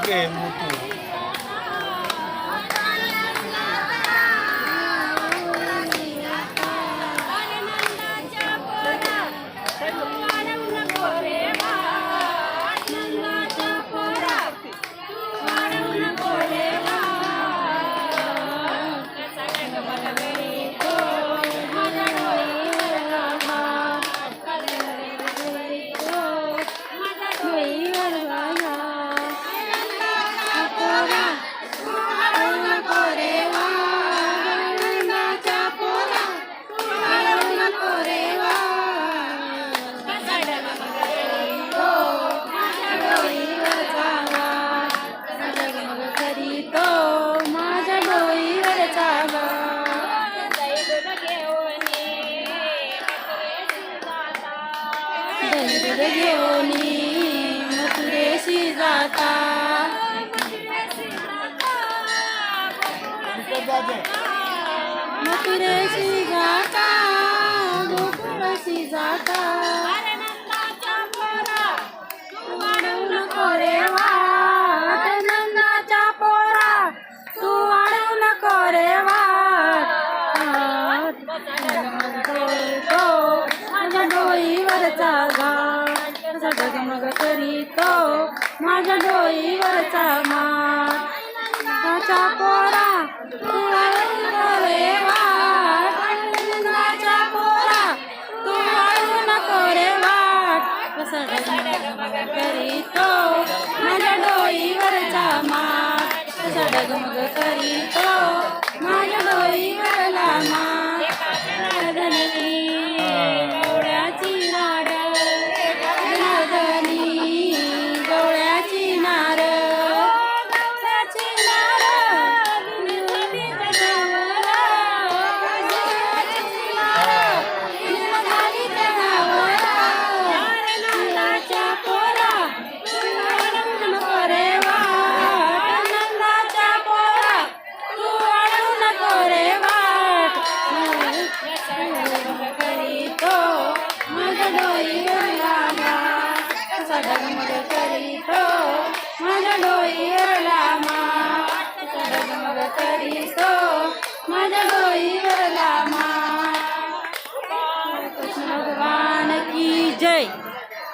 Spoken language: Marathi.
मोठे मोठे घेऊनी मथुरेशी जाता मथुरेशी जाता गोकुळाशी जाता वाढवू नको रे वाट नंदाच्या पोरा तू वाढवू नको रे वाट माझ्या डोईवरचा घाट डगमग करीतो माझ्या डोईवरचा माठ त्याचा पोरा तू वाढवू नको रे वाट नंदाच्या पोरा तू वाढवू नको रे वाट डगमग करीतो माझ्या डोईवरचा माठ डगमग करीतो माझ्या डोईवरला माठ गवळ्याची नार गवळ्याची नार गवळ्याची नार पोरा नको रे वाट नंदाच्या पोरा तू वाढवू नको रे वाट करीतो माझ्या डोईवरला माठ डगमग करीतो माझ्या डोईवरला माठ डगमग करीतो